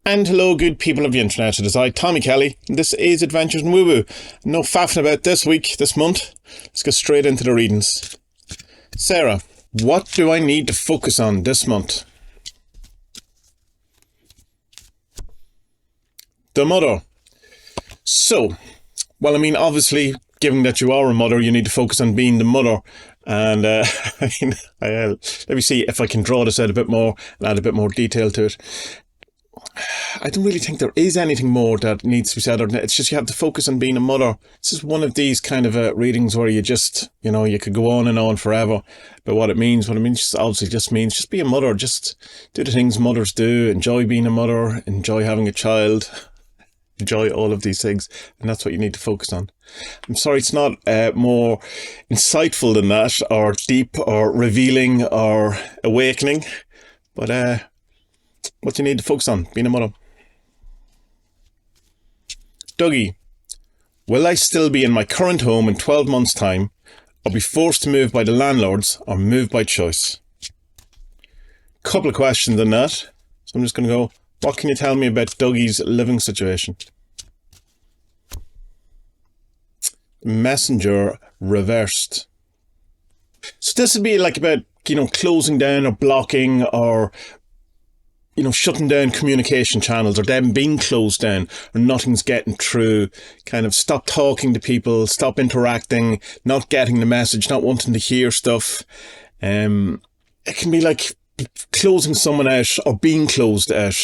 And hello, good people of the internet. It is I, Tommy Kelly, and this is Adventures in Woo Woo. No faffing about this week, this month. Let's get straight into the readings. Sarah, what do I need to focus on this month? The mother. So, well, I mean, obviously, given that you are a mother, you need to focus on being the mother. And let me see if I can draw this out a bit more and add a bit more detail to it. I don't really think there is anything more that needs to be said. It's just you have to focus on being a mother. This is one of these kind of readings where you just, you could go on and on forever. But what it means obviously just means just be a mother. Just do the things mothers do. Enjoy being a mother. Enjoy having a child. Enjoy all of these things. And that's what you need to focus on. I'm sorry it's not more insightful than that, or deep, or revealing, or awakening. But what you need to focus on, being a mother. Dougie, will I still be in my current home in 12 months' time, or be forced to move by the landlords, or move by choice? Couple of questions on that. So I'm just going to go, what can you tell me about Dougie's living situation? Messenger reversed. So this would be like about, closing down or blocking or shutting down communication channels, or them being closed down, or nothing's getting through. Kind of stop talking to people, stop interacting, not getting the message, not wanting to hear stuff. It can be like closing someone out or being closed out.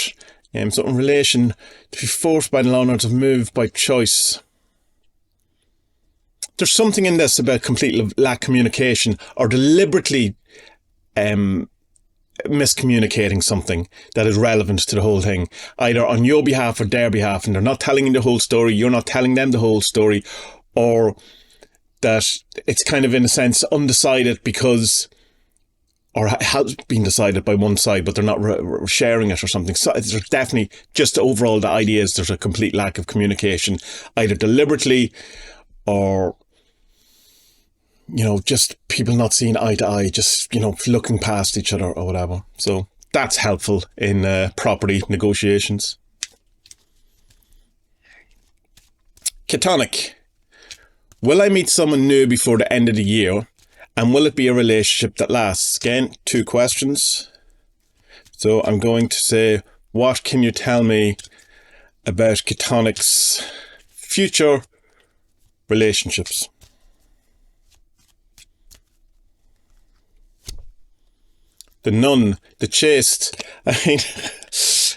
So in relation to be forced by the landlords to move by choice. There's something in this about complete lack of communication, or deliberately miscommunicating something that is relevant to the whole thing, either on your behalf or their behalf, and they're not telling you the whole story, you're not telling them the whole story, or that it's kind of in a sense undecided because, or has been decided by one side, but they're not sharing it or something. So there's definitely, just overall, the idea is there's a complete lack of communication, either deliberately or just people not seeing eye to eye, just, looking past each other or whatever. So that's helpful in property negotiations. Ketonic. Will I meet someone new before the end of the year? And will it be a relationship that lasts? Again, 2 questions. So I'm going to say, what can you tell me about Ketonic's future relationships? The nun, the chaste. I mean,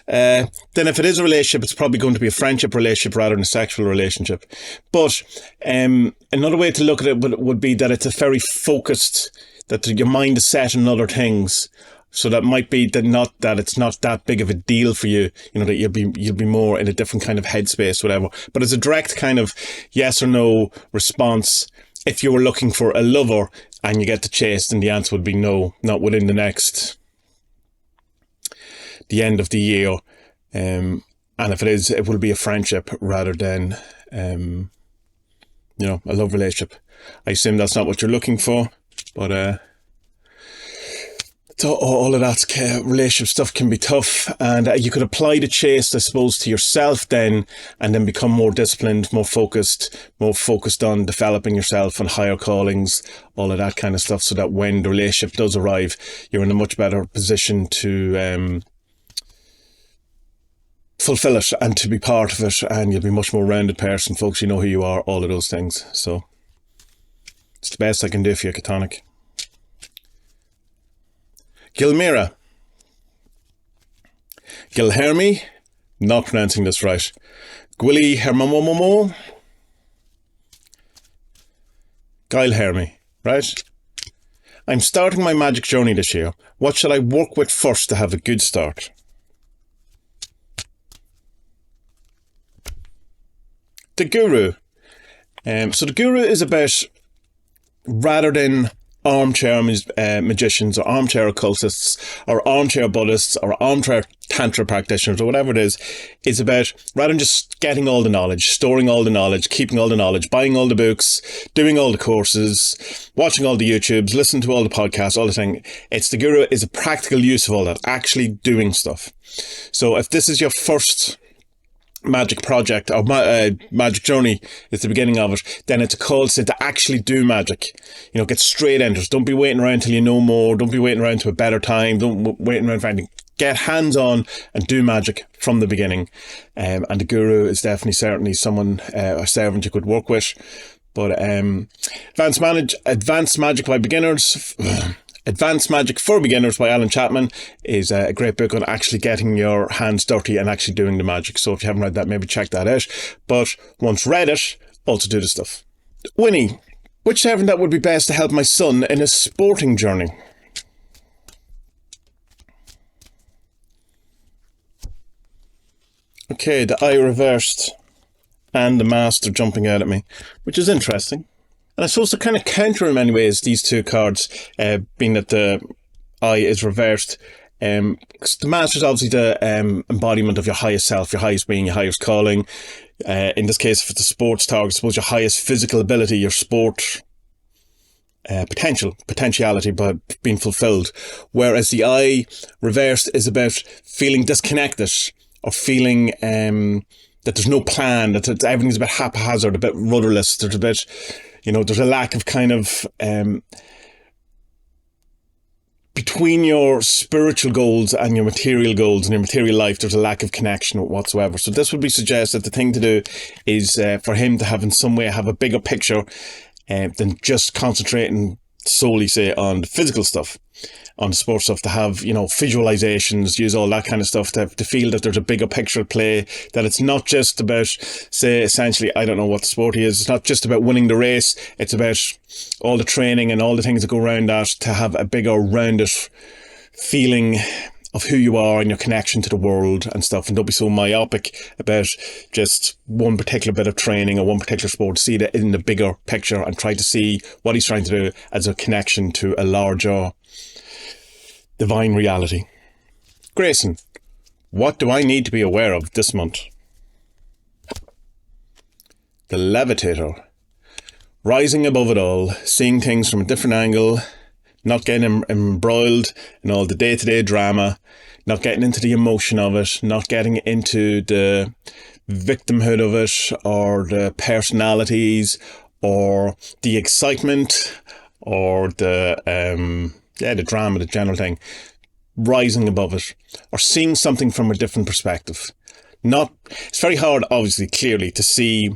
then if it is a relationship, it's probably going to be a friendship relationship rather than a sexual relationship. But another way to look at it would be that it's a very focused, that your mind is set on other things. So that might be that it's not that big of a deal for you, that you'll be more in a different kind of headspace, whatever. But as a direct kind of yes or no response, if you were looking for a lover and you get the chase, then the answer would be no, not within the end of the year. And if it is, it will be a friendship rather than, a love relationship. I assume that's not what you're looking for, but so all of that relationship stuff can be tough, and you could apply the chase, I suppose, to yourself then, and then become more disciplined, more focused on developing yourself and higher callings, all of that kind of stuff, so that when the relationship does arrive, you're in a much better position to fulfill it and to be part of it, and you'll be a much more rounded person, folks. You know who you are, all of those things. So it's the best I can do for you, Ketonic. Gilmira. Gilherme, not pronouncing this right. Gwili Hermamomo. Gilherme, right? I'm starting my magic journey this year. What should I work with first to have a good start? The Guru. So the Guru is about, rather than armchair magicians or armchair occultists or armchair Buddhists or armchair Tantra practitioners or whatever it is about, rather than just getting all the knowledge, storing all the knowledge, keeping all the knowledge, buying all the books, doing all the courses, watching all the YouTubes, listening to all the podcasts, all the thing. It's the guru is a practical use of all that, actually doing stuff. So if this is your first magic project or magic journey, it's the beginning of it, then it's a call to actually do magic. Get straight into it. Don't be waiting around till you know more. Don't be waiting around to a better time. Don't waiting around for anything. Get hands on and do magic from the beginning. And the guru is certainly someone, a servant you could work with. But Advanced Magic by Beginners. Advanced Magic for Beginners by Alan Chapman is a great book on actually getting your hands dirty and actually doing the magic. So if you haven't read that, maybe check that out. But once read it, also do the stuff. Winnie, which servant that would be best to help my son in his sporting journey? Okay, the eye reversed and the master jumping out at me, which is interesting. And I suppose to kind of counter in many ways these two cards, being that the eye is reversed, because the master is obviously the embodiment of your highest self, your highest being, your highest calling. In this case, for the sports target, I suppose your highest physical ability, your sport potentiality, but being fulfilled. Whereas the eye reversed is about feeling disconnected or feeling that there's no plan, that everything's a bit haphazard, a bit rudderless. There's a bit, there's a lack of kind of between your spiritual goals and your material goals and your material life, there's a lack of connection whatsoever. So this would be suggested the thing to do is for him to have in some way have a bigger picture than just concentrating solely, say, on the physical stuff, on the sports stuff, to have, visualizations, use all that kind of stuff to feel that there's a bigger picture at play, that it's not just about, say, essentially, I don't know what the sport is, it's not just about winning the race, it's about all the training and all the things that go around that, to have a bigger rounded feeling of who you are and your connection to the world and stuff. And don't be so myopic about just one particular bit of training or one particular sport. See that in the bigger picture and try to see what he's trying to do as a connection to a larger divine reality. Grayson, what do I need to be aware of this month? The Levitator. Rising above it all, seeing things from a different angle, not getting embroiled in all the day-to-day drama, not getting into the emotion of it, not getting into the victimhood of it, or the personalities, or the excitement, or the drama, the general thing. Rising above it, or seeing something from a different perspective. It's very hard, obviously, clearly, to see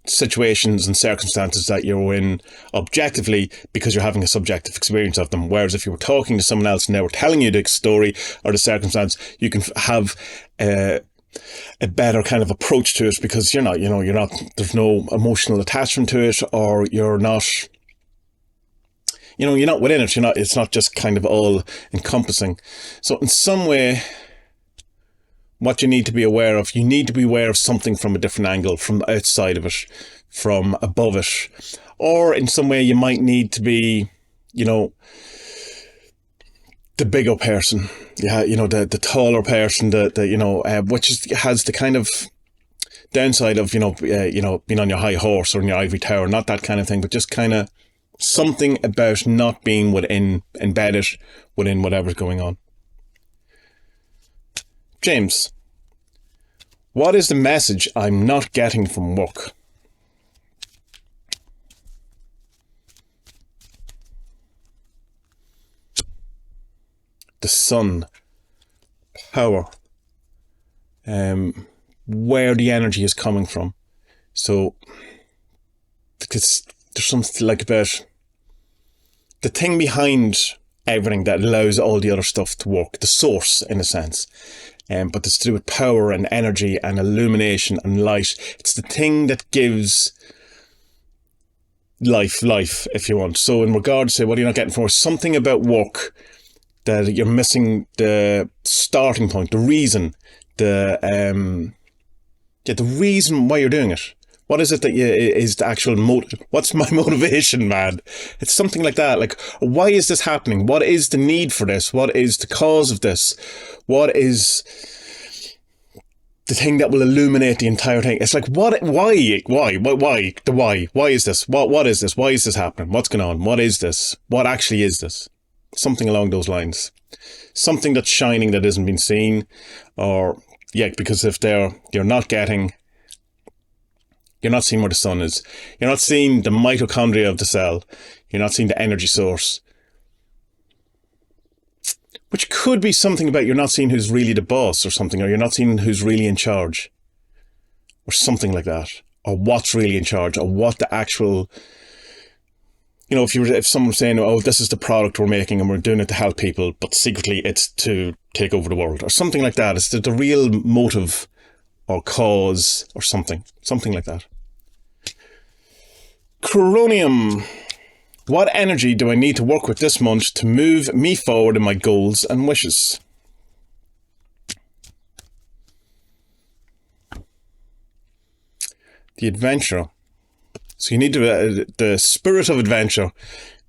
situations and circumstances that you're in objectively because you're having a subjective experience of them. Whereas if you were talking to someone else and they were telling you the story or the circumstance, you can have a better kind of approach to it because you're not, there's no emotional attachment to it, or you're not within it. It's not just kind of all encompassing. So in some way, what you need to be aware of, you need to be aware of something from a different angle, from outside of it, from above it. Or in some way you might need to be, the bigger person. Yeah, the taller person, which has the kind of downside of, being on your high horse or in your ivory tower, not that kind of thing, but just kind of something about not being embedded within whatever's going on. James, what is the message I'm not getting from work? The sun, power, where the energy is coming from. So, because there's something like about the thing behind everything that allows all the other stuff to work, the source in a sense. But it's to do with power and energy and illumination and light. It's the thing that gives life, if you want. So in regards to what you're not getting from, something about work that you're missing the starting point, the reason, the reason why you're doing it. What is it that is the actual motive? What's my motivation, man? It's something like that. Like, why is this happening? What is the need for this? What is the cause of this? What is the thing that will illuminate the entire thing? It's like, what? Why? The why? Why is this? What is this? Why is this happening? What's going on? What is this? What actually is this? Something along those lines. Something that's shining that isn't being seen, or because if you're not seeing where the sun is. You're not seeing the mitochondria of the cell. You're not seeing the energy source. Which could be something about you're not seeing who's really the boss or something, or you're not seeing who's really in charge. Or something like that. Or what's really in charge, or what the actual... if someone's saying, oh, this is the product we're making and we're doing it to help people, but secretly it's to take over the world, or something like that. It's the real motive or cause or something like that. Coronium. What energy do I need to work with this month to move me forward in my goals and wishes? The adventure. So you need the spirit of adventure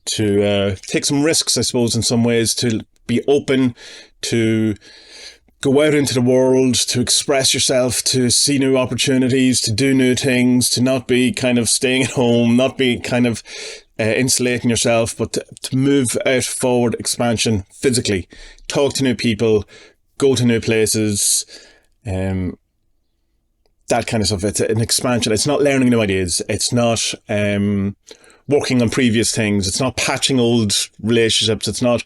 to take some risks, I suppose, in some ways, to be open, to go out into the world, to express yourself, to see new opportunities, to do new things, to not be kind of staying at home, not be kind of insulating yourself, but to move out forward, expansion physically, talk to new people, go to new places, that kind of stuff. It's an expansion. It's not learning new ideas. It's not working on previous things. It's not patching old relationships. It's not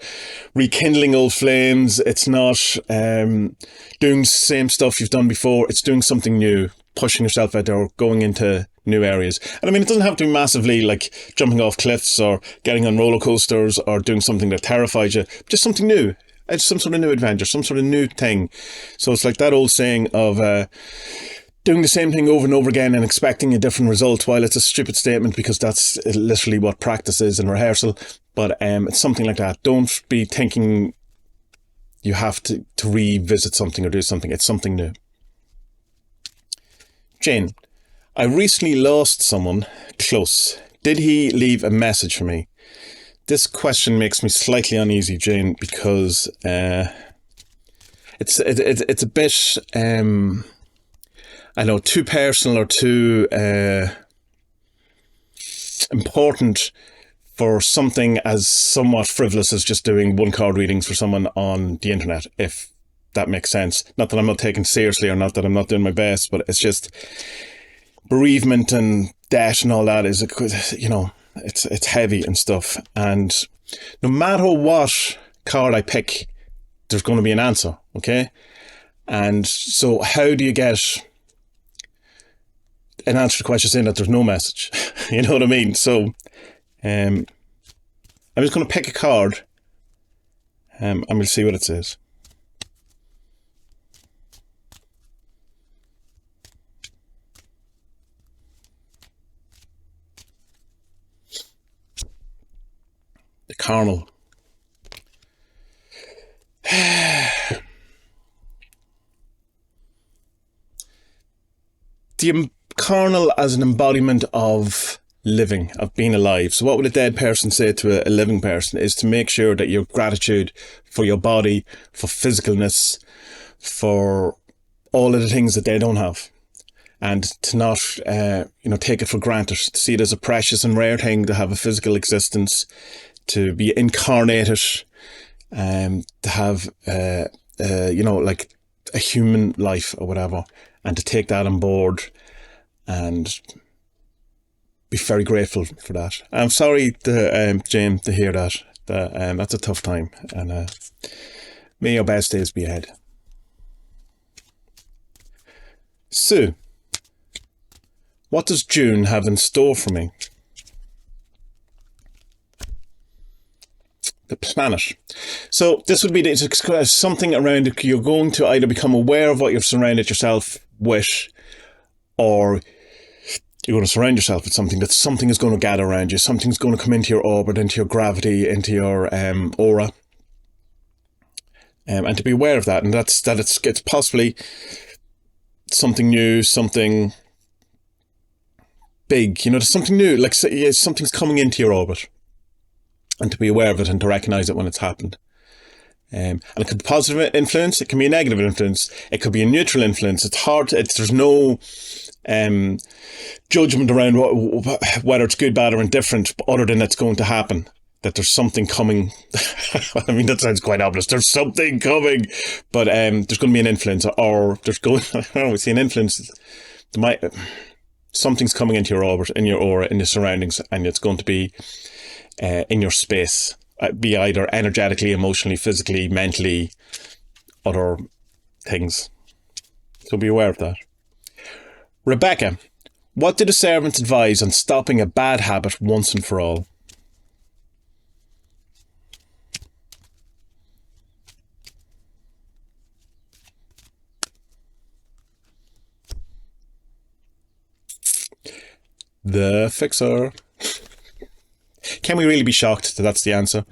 rekindling old flames. It's not doing the same stuff you've done before. It's doing something new, pushing yourself out there, or going into new areas. And I mean, it doesn't have to be massively like jumping off cliffs or getting on roller coasters or doing something that terrifies you. Just something new. It's some sort of new adventure, some sort of new thing. So it's like that old saying of doing the same thing over and over again and expecting a different result. While it's a stupid statement, because that's literally what practice is in rehearsal, but it's something like that. Don't be thinking you have to revisit something or do something. It's something new. Jane, I recently lost someone close. Did he leave a message for me? This question makes me slightly uneasy, Jane, because it's a bit I know, too personal or too important for something as somewhat frivolous as just doing one card readings for someone on the internet, if that makes sense. Not that I'm not taken seriously, or not that I'm not doing my best, but it's just bereavement and death and all that is, it's heavy and stuff. And no matter what card I pick, there's going to be an answer, okay? And so how do you get an answer to the question saying that there's no message? You know what I mean? So I'm just going to pick a card and we'll see what it says. The carnal. The carnal as an embodiment of living, of being alive. So what would a dead person say to a living person is to make sure that your gratitude for your body, for physicalness, for all of the things that they don't have, and to not take it for granted, to see it as a precious and rare thing to have a physical existence, to be incarnated, to have like a human life or whatever, and to take that on board and be very grateful for that. I'm sorry, Jane, to hear that. That's a tough time, and may your best days be ahead. Sue, what does June have in store for me? The planet. So this would be something around, you're going to either become aware of what you've surrounded yourself with, or you're going to surround yourself with something is going to gather around you. Something's going to come into your orbit, into your gravity, into your aura. And to be aware of that, and it's possibly something new, something big, you know, there's something new, like something's coming into your orbit, and to be aware of it and to recognize it when it's happened. And it could be positive influence, it can be a negative influence, it could be a neutral influence. It's hard, there's no judgment around whether it's good, bad or indifferent, other than it's going to happen, that there's something coming. I mean, that sounds quite obvious, there's something coming, but there's going to be an influence, or there's going, I don't know, we see an influence, something's coming into your orbit, in your aura, in your surroundings, and it's going to be in your space. Be either energetically, emotionally, physically, mentally, other things. So be aware of that. Rebecca, what did the servants advise on stopping a bad habit once and for all? The fixer. Can we really be shocked that that's the answer?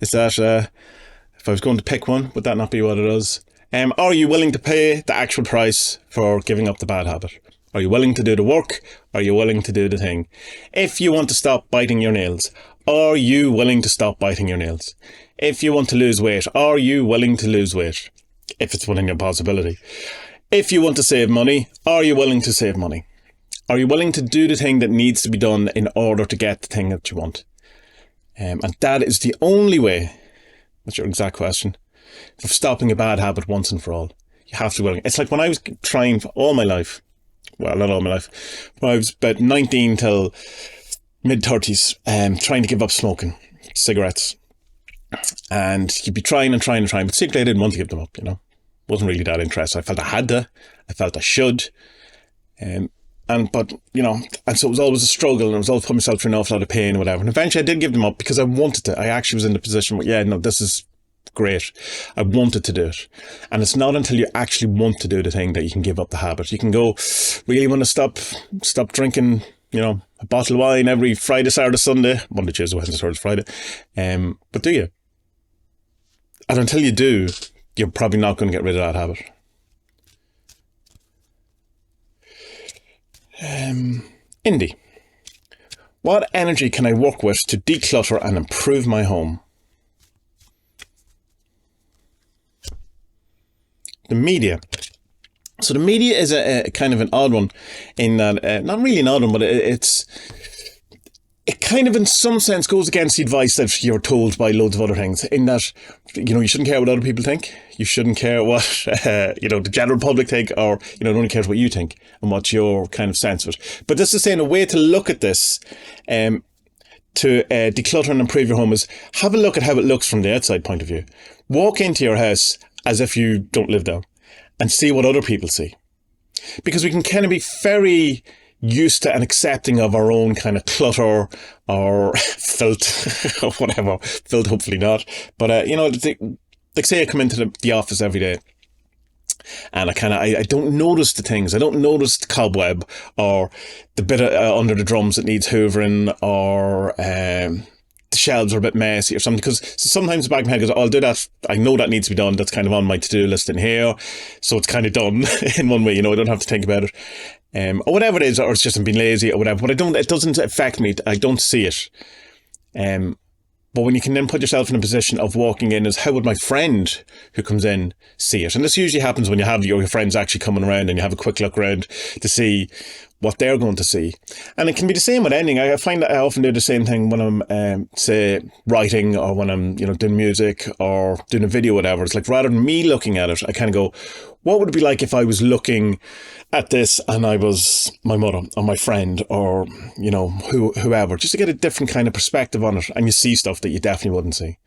Is that, if I was going to pick one, would that not be what it is? Are you willing to pay the actual price for giving up the bad habit? Are you willing to do the work? Are you willing to do the thing? If you want to stop biting your nails, are you willing to stop biting your nails? If you want to lose weight, are you willing to lose weight? If it's within your possibility. If you want to save money, are you willing to save money? Are you willing to do the thing that needs to be done in order to get the thing that you want? And that is the only way, that's your exact question, of stopping a bad habit once and for all. You have to be willing. It's like when I was trying for all my life, well, not all my life, when I was about 19 till mid-30s, trying to give up smoking cigarettes. And you'd be trying and trying and trying, but secretly I didn't want to give them up, you know. Wasn't really that interested. I felt I had to. I felt I should. But, you know, and so it was always a struggle, and I was always putting myself through an awful lot of pain or whatever. And eventually I did give them up because I wanted to. I actually was in the position where, yeah, no, this is great. I wanted to do it. And it's not until you actually want to do the thing that you can give up the habit. You can go, really want to stop drinking, you know, a bottle of wine every Friday, Saturday, Sunday, Monday, Tuesday, Wednesday, Thursday, Friday. But do you? And until you do, you're probably not going to get rid of that habit. Indy, what energy can I work with to declutter and improve my home? The media. So the media is a kind of an odd one in that, not really an odd one, but it kind of in some sense goes against the advice that you're told by loads of other things, in that, you know, you shouldn't care what other people think. You shouldn't care what, you know, the general public think, or, you know, it only cares what you think and what your kind of sense of it. But this is saying a way to look at this, to declutter and improve your home, is have a look at how it looks from the outside point of view. Walk into your house as if you don't live there and see what other people see. Because we can kind of be very used to and accepting of our own kind of clutter or filth or whatever. Filth, hopefully not. But, you know, like say I come into the office every day and I don't notice the things. I don't notice the cobweb or the bit under the drums that needs hoovering, or the shelves are a bit messy or something. Because sometimes the back of my head goes, oh, I'll do that. I know that needs to be done. That's kind of on my to-do list in here. So it's kind of done in one way, you know, I don't have to think about it. Or whatever it is, or it's just I'm being lazy or whatever. But it doesn't affect me. I don't see it. But when you can then put yourself in a position of walking in as, how would my friend who comes in see it? And this usually happens when you have your friends actually coming around and you have a quick look around to see what they're going to see. And it can be the same with anything. I find that I often do the same thing when I'm, say, writing, or when I'm, you know, doing music or doing a video, whatever. It's like, rather than me looking at it, I kind of go, what would it be like if I was looking at this and I was my mother or my friend, or, you know, whoever, just to get a different kind of perspective on it, and you see stuff that you definitely wouldn't see.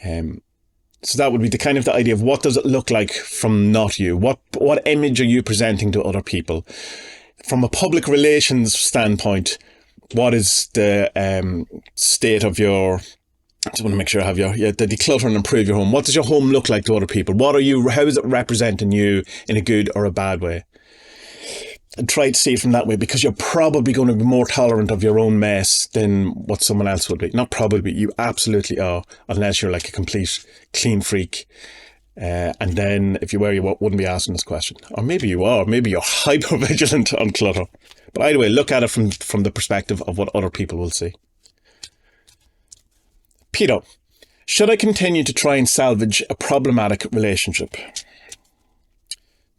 So that would be the kind of the idea of, what does it look like from not you? What image are you presenting to other people? From a public relations standpoint, what is the state of your, I just want to make sure I have the declutter and improve your home. What does your home look like to other people? How is it representing you in a good or a bad way? And try to see it from that way, because you're probably going to be more tolerant of your own mess than what someone else would be. Not probably, you absolutely are, unless you're like a complete clean freak. And then if you were, you wouldn't be asking this question. Or maybe you are. Maybe you're hyper vigilant on clutter. But either way, look at it from the perspective of what other people will see. Peter, should I continue to try and salvage a problematic relationship?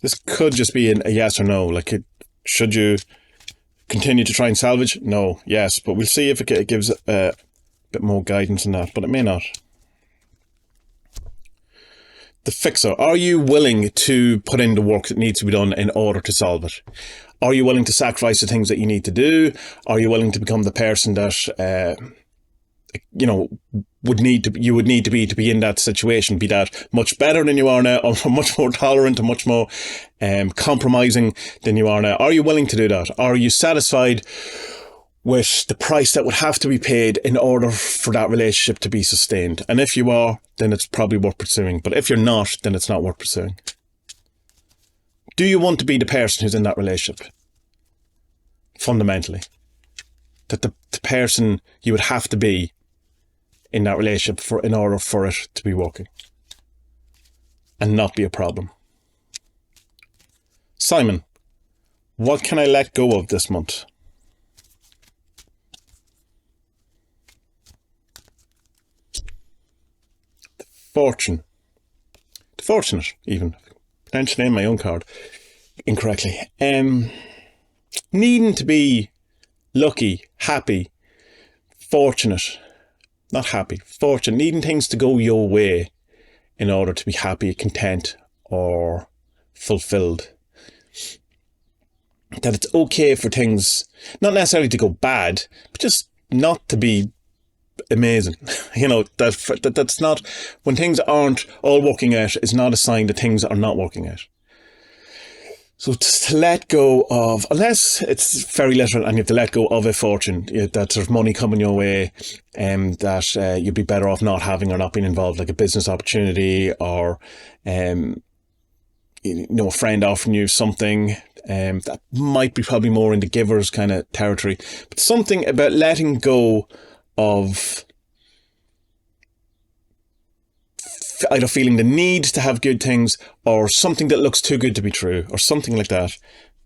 This could just be a yes or no. Like, should you continue to try and salvage? No, yes. But we'll see if it gives a bit more guidance on that, but it may not. The fixer. Are you willing to put in the work that needs to be done in order to solve it? Are you willing to sacrifice the things that you need to do? Are you willing to become the person that, would need to be in that situation, be that much better than you are now, or much more tolerant and much more compromising than you are now? Are you willing to do that? Are you satisfied with the price that would have to be paid in order for that relationship to be sustained? And if you are, then it's probably worth pursuing. But if you're not, then it's not worth pursuing. Do you want to be the person who's in that relationship? Fundamentally. That the person you would have to be in that relationship in order for it to be working. And not be a problem. Simon, what can I let go of this month? Fortune. Fortunate, even. Potentially in my own card incorrectly. Needing to be lucky, happy, fortunate. Not happy, fortunate. Needing things to go your way in order to be happy, content, or fulfilled. That it's okay for things, not necessarily to go bad, but just not to be amazing. That's not, when things aren't all working out, is not a sign that things are not working out. So to let go of, unless it's very literal and you have to let go of a fortune, that sort of money coming your way, that you'd be better off not having or not being involved, like a business opportunity, or a friend offering you something, that might be probably more in the giver's kind of territory. But something about letting go of either feeling the need to have good things, or something that looks too good to be true, or something like that.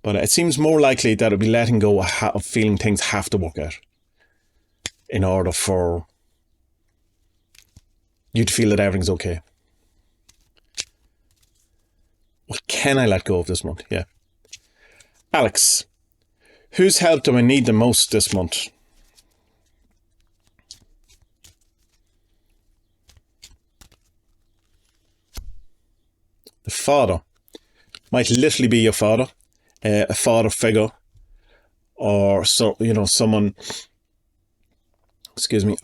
But it seems more likely that it'll be letting go of feeling things have to work out in order for you to feel that everything's okay. What can I let go of this month? Yeah. Alex, whose help do I need the most this month? The father. Might literally be your father, a father figure, or someone,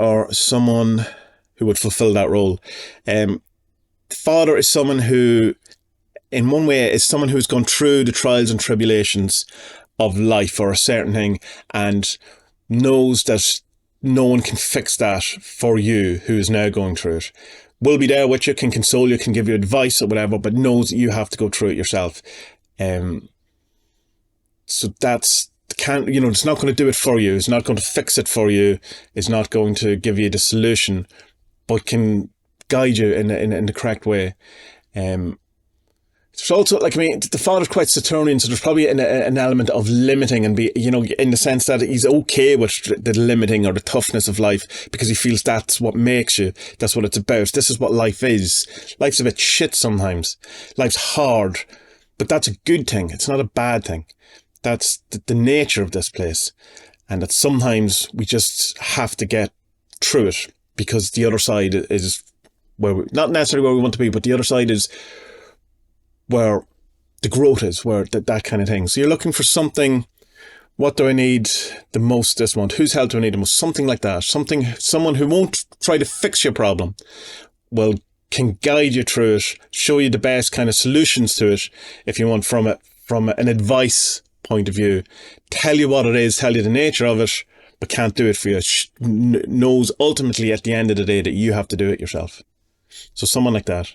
or someone who would fulfill that role. Father is someone who, in one way, is someone who's gone through the trials and tribulations of life or a certain thing, and knows that no one can fix that for you who is now going through it. Will be there with you, can console you, can give you advice or whatever, but knows that you have to go through it yourself. So it's not going to do it for you. It's not going to fix it for you. It's not going to give you the solution, but can guide you in the correct way. There's also, the father's quite Saturnian, so there's probably an element of limiting and in the sense that he's okay with the limiting or the toughness of life, because he feels that's what makes you. That's what it's about. This is what life is. Life's a bit shit sometimes. Life's hard, but that's a good thing. It's not a bad thing. That's the nature of this place. And that sometimes we just have to get through it, because the other side is not necessarily where we want to be, but the other side is where the growth is, where that kind of thing. So you're looking for something. What do I need the most this month? Whose help do I need the most? Something like that. Someone who won't try to fix your problem, can guide you through it, show you the best kind of solutions to it, if you want, from an advice point of view, tell you what it is, tell you the nature of it, but can't do it for you. Knows ultimately at the end of the day that you have to do it yourself. So someone like that.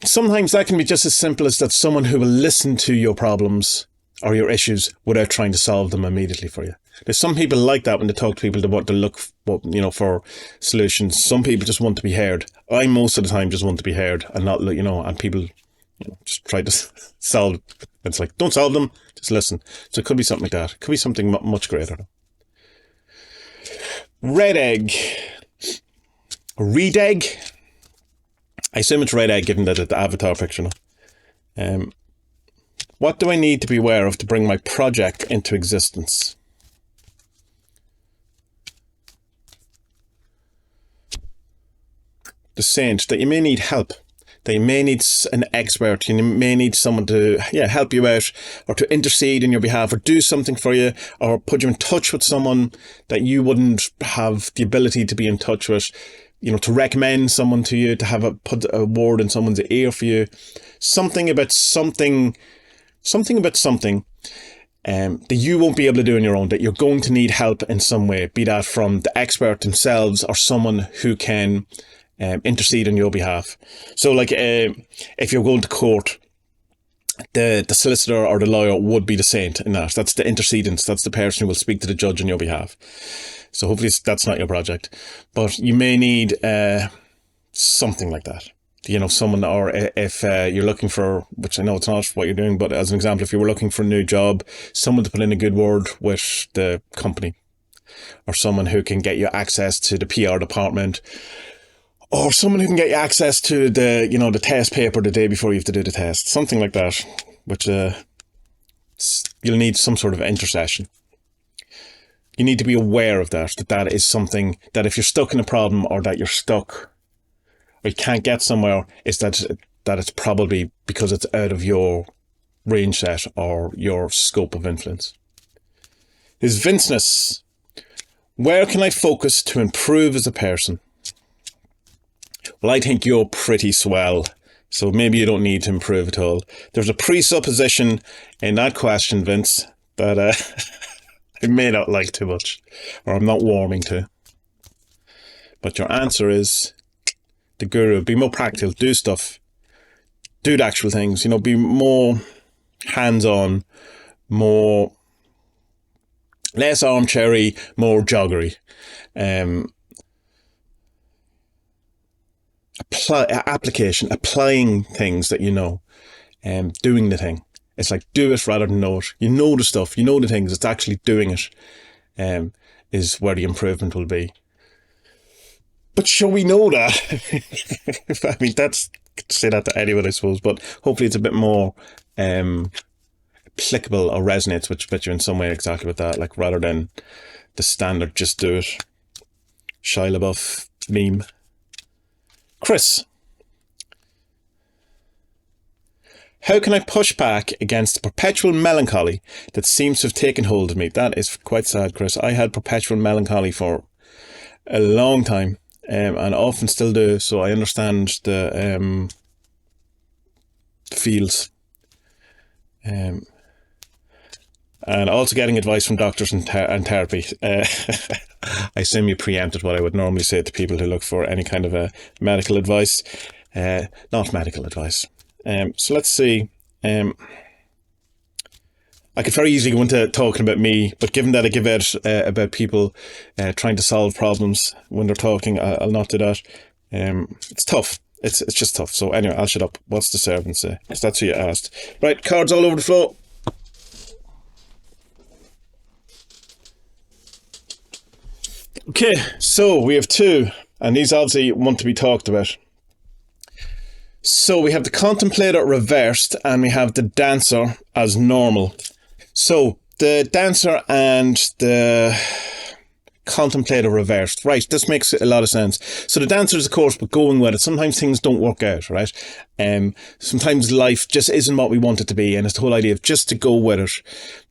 Sometimes that can be just as simple as that, someone who will listen to your problems or your issues without trying to solve them immediately for you. There's some people like that when they talk to people, they want to look for solutions. Some people just want to be heard. I most of the time just want to be heard and not, and people just try to solve. It's like, don't solve them, just listen. So it could be something like that. It could be something much greater. Red egg. Red egg. I assume it's red egg, given that it's the avatar picture now. What do I need to be aware of to bring my project into existence? The Saint, that you may need help. That you may need an expert. You may need someone to help you out, or to intercede in your behalf, or do something for you, or put you in touch with someone that you wouldn't have the ability to be in touch with. To recommend someone to you, to have put a word in someone's ear for you. Something about something that you won't be able to do on your own, that you're going to need help in some way, be that from the expert themselves or someone who can intercede on your behalf. So like if you're going to court, the solicitor or the lawyer would be the saint in that. That's the intercedent. That's the person who will speak to the judge on your behalf. So hopefully that's not your project. But you may need something like that. Someone, or if you're looking for, which I know it's not what you're doing, but as an example, if you were looking for a new job, someone to put in a good word with the company, or someone who can get you access to the PR department, or someone who can get you access to the, the test paper the day before you have to do the test, something like that, which you'll need some sort of intercession. You need to be aware of that is something that if you're stuck in a problem, or that you're stuck, or you can't get somewhere, is that it's probably because it's out of your range set or your scope of influence. Is Vinceness. Where can I focus to improve as a person? Well, I think you're pretty swell, so maybe you don't need to improve at all. There's a presupposition in that question, Vince, that I may not like too much, or I'm not warming to. But your answer is the guru. Be more practical, do stuff, do the actual things, be more hands-on, less armchairy, more joggery. Applying things that doing the thing. It's like, do it rather than know it. You know the stuff, you know the things. It's actually doing it is where the improvement will be. But shall we know that? I mean, that's say that to anyone, I suppose, but hopefully it's a bit more applicable, or resonates with you in some way exactly with that, like rather than the standard just do it Shia LaBeouf meme. Chris, how can I push back against the perpetual melancholy that seems to have taken hold of me? That is quite sad, Chris. I had perpetual melancholy for a long time, and often still do, so I understand the feels. And also getting advice from doctors and therapy. I assume you preempted what I would normally say to people who look for any kind of medical advice. Not medical advice. So let's see. I could very easily go into talking about me, but given that I give out about people trying to solve problems when they're talking, I'll not do that. It's tough. It's just tough. So anyway, I'll shut up. What's the servant say? Because that's who you asked. Right, cards all over the floor. Okay, so we have two, and these obviously want to be talked about. So we have the contemplator reversed, and we have the dancer as normal. So the dancer and the contemplator reversed. Right, this makes a lot of sense. So the dancer is, of course, but going with it. Sometimes things don't work out, right? Sometimes life just isn't what we want it to be, and it's the whole idea of just to go with it.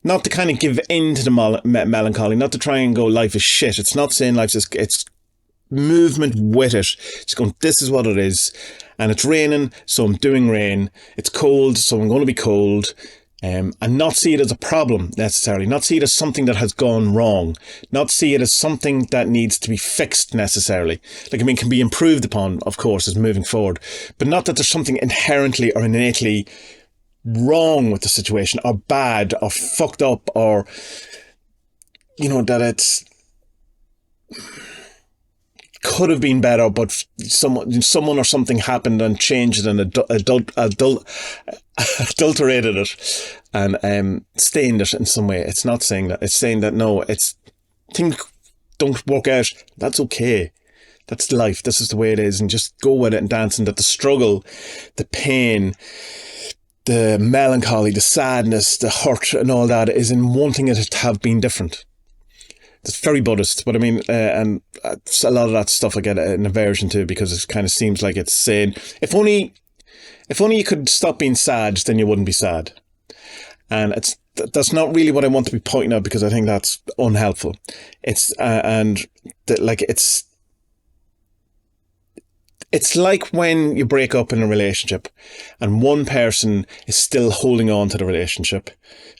Not to kind of give in to the melancholy, not to try and go, life is shit. It's not saying life's just, it's movement with it. It's going, this is what it is. And it's raining, so I'm doing rain. It's cold, so I'm going to be cold. And not see it as a problem necessarily, not see it as something that has gone wrong, not see it as something that needs to be fixed necessarily. Like, I mean, can be improved upon, of course, as moving forward, but not that there's something inherently or innately wrong with the situation, or bad, or fucked up, or, that it's, could have been better, but someone or something happened and changed it and adulterated it and stained it in some way. It's not saying that. It's saying that no, things don't work out. That's okay. That's life. This is the way it is, and just go with it and dance. And that the struggle, the pain, the melancholy, the sadness, the hurt, and all that is in wanting it to have been different. It's very Buddhist, but I mean, and a lot of that stuff I get an aversion to, because it kind of seems like it's saying, if only you could stop being sad, then you wouldn't be sad. And that's not really what I want to be pointing out, because I think that's unhelpful. It's it's like when you break up in a relationship and one person is still holding on to the relationship,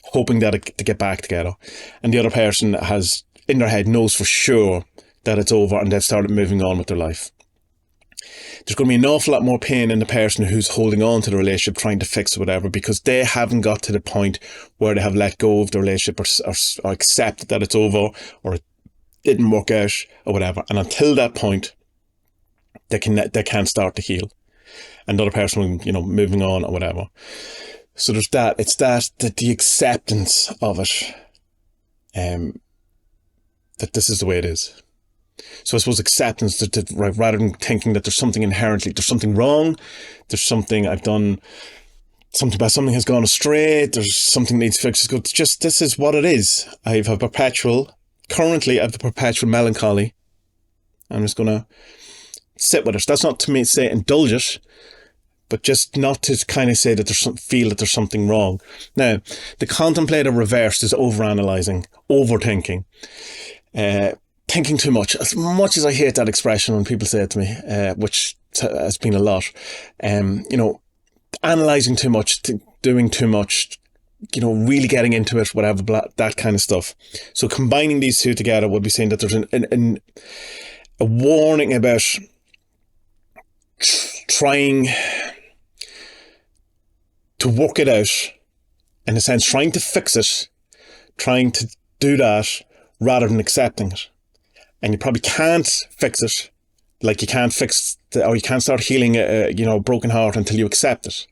hoping that to get back together, and the other person has in their head knows for sure that it's over and they've started moving on with their life. There's going to be an awful lot more pain in the person who's holding on to the relationship, trying to fix whatever, because they haven't got to the point where they have let go of the relationship or accepted that it's over or it didn't work out or whatever. And until that point, they can't start to heal. And the other person, moving on or whatever. So there's that. It's that the acceptance of it, that this is the way it is. So I suppose acceptance, that rather than thinking that there's something wrong, there's something I've done, something has gone astray, there's something needs fixed. It's just, this is what it is. Currently I have the perpetual melancholy. I'm just going to sit with it. That's not to me say indulge it, but just not to kind of say that feel that there's something wrong. Now, the contemplative reversed is overanalyzing, overthinking, thinking too much. As much as I hate that expression when people say it to me, which has been a lot, analysing too much, doing too much, really getting into it, whatever, that kind of stuff. So combining these two together would be saying that there's a warning about trying to work it out, in a sense, trying to fix it, trying to do that rather than accepting it. And you probably can't fix it, like you can't fix or you can't start healing a broken heart until you accept it.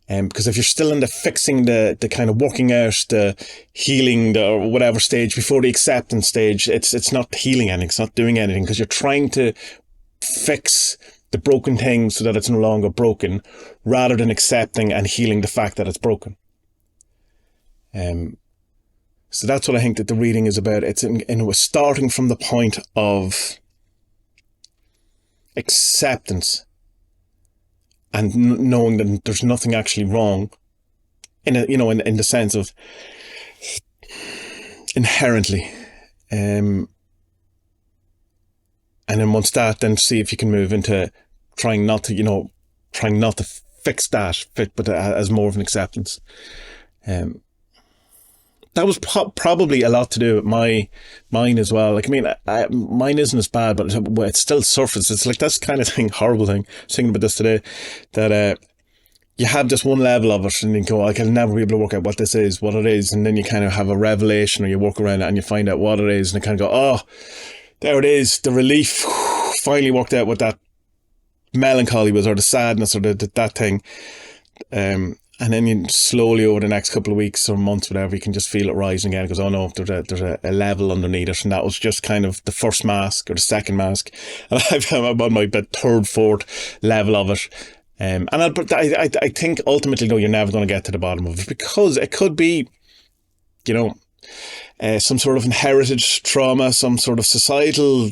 Because if you're still in the fixing, the kind of working out, the healing, or whatever stage before the acceptance stage, it's not healing anything, it's not doing anything, because you're trying to fix the broken thing so that it's no longer broken, rather than accepting and healing the fact that it's broken. So that's what I think that the reading is about. It's starting from the point of acceptance and knowing that there's nothing actually wrong in the sense of inherently. And then once that, then see if you can move into trying not to fix that, but as more of an acceptance. That was probably a lot to do with mine as well. Like, I mean, mine isn't as bad, but it's still surface. It's like this kind of thing, horrible thing. I was thinking about this today, that you have this one level of it and you go, I can never be able to work out what this is, what it is. And then you kind of have a revelation, or you walk around it and you find out what it is, and you kind of go, oh, there it is, the relief. Finally worked out what that melancholy was, or the sadness, or that thing. And then you slowly, over the next couple of weeks or months, whatever, you can just feel it rising again. It goes, oh no, there's a level underneath it. And that was just kind of the first mask or the second mask. And I'm on my third, fourth level of it. And I think ultimately, no, you're never going to get to the bottom of it, because it could be, some sort of inherited trauma, some sort of societal,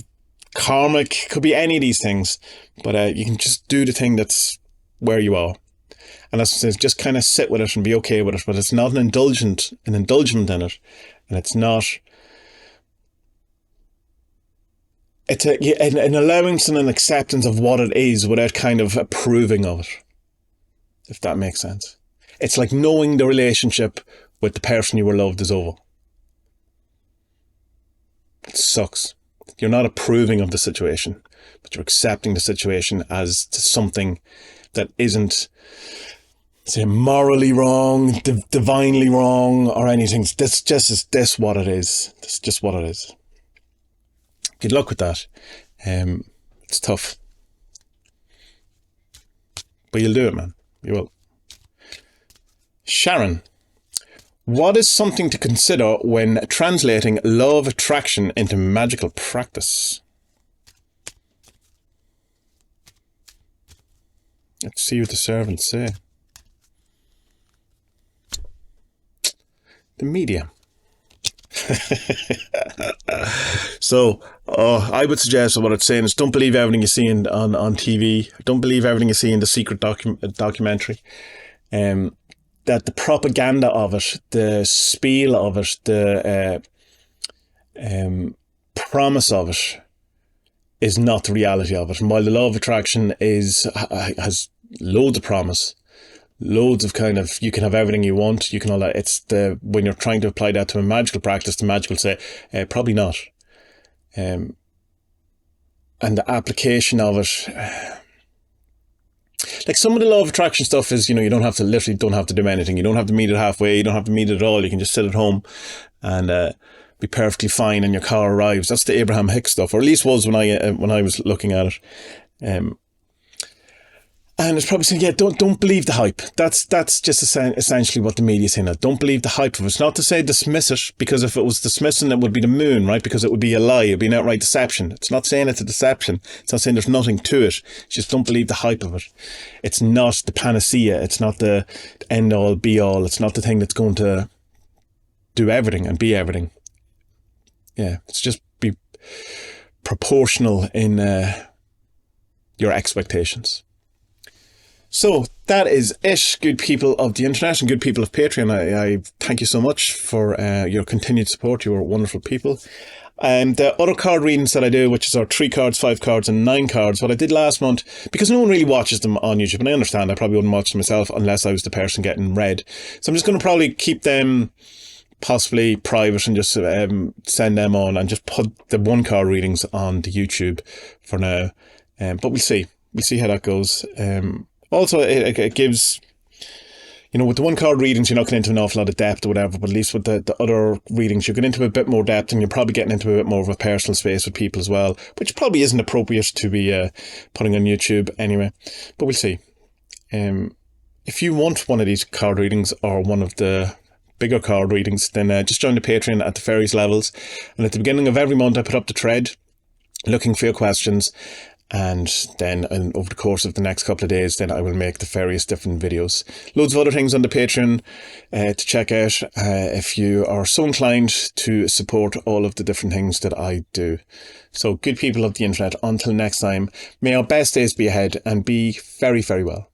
karmic, could be any of these things. But you can just do the thing that's where you are. And that's what it says, just kind of sit with it and be okay with it. But it's not an indulgence in it. And it's not... It's an allowance and an acceptance of what it is without kind of approving of it. If that makes sense. It's like knowing the relationship with the person you were loved is over. It sucks. You're not approving of the situation, but you're accepting the situation as something that isn't, say, morally wrong, divinely wrong, or anything. This what it is. It's just what it is. Good luck with that. It's tough. But you'll do it, man. You will. Sharon. What is something to consider when translating law of attraction into magical practice? Let's see what the servants say. The media. So, I would suggest what it's saying is don't believe everything you see on TV. Don't believe everything you see in the secret documentary. That the propaganda of it, the spiel of it, the promise of it is not the reality of it. And while the law of attraction has loads of promise, loads of kind of, you can have everything you want, you can all that, it's when you're trying to apply that to a magical practice, the magic will say, probably not. And the application of it, like some of the law of attraction stuff is, you don't have to do anything. You don't have to meet it halfway. You don't have to meet it at all. You can just sit at home and be perfectly fine and your car arrives. That's the Abraham Hicks stuff, or at least was when I was looking at it. And it's probably saying, don't believe the hype. That's just essentially what the media is saying. Don't believe the hype of it. It's not to say dismiss it, because if it was dismissing, it would be the moon, right? Because it would be a lie. It would be an outright deception. It's not saying it's a deception. It's not saying there's nothing to it. It's just don't believe the hype of it. It's not the panacea. It's not the end all, be all. It's not the thing that's going to do everything and be everything. Yeah, it's just be proportional in your expectations. So that is it, good people of the internet and good people of Patreon. I thank you so much for your continued support. You are wonderful people. The other card readings that I do, which is our 3 cards, 5 cards and 9 cards, what I did last month, because no one really watches them on YouTube, and I understand I probably wouldn't watch them myself unless I was the person getting read. So I'm just going to probably keep them possibly private and just send them on and just put the 1 card readings on the YouTube for now. But we'll see how that goes. Also, it gives, with the 1 card readings, you're not getting into an awful lot of depth or whatever, but at least with the other readings, you're getting into a bit more depth, and you're probably getting into a bit more of a personal space with people as well, which probably isn't appropriate to be putting on YouTube anyway, but we'll see. If you want one of these card readings or one of the bigger card readings, then just join the Patreon at the fairies levels, and at the beginning of every month I put up the thread looking for your questions. And then over the course of the next couple of days, then I will make the various different videos. Loads of other things on the Patreon to check out if you are so inclined to support all of the different things that I do. So good people of the internet, until next time, may our best days be ahead and be very, very well.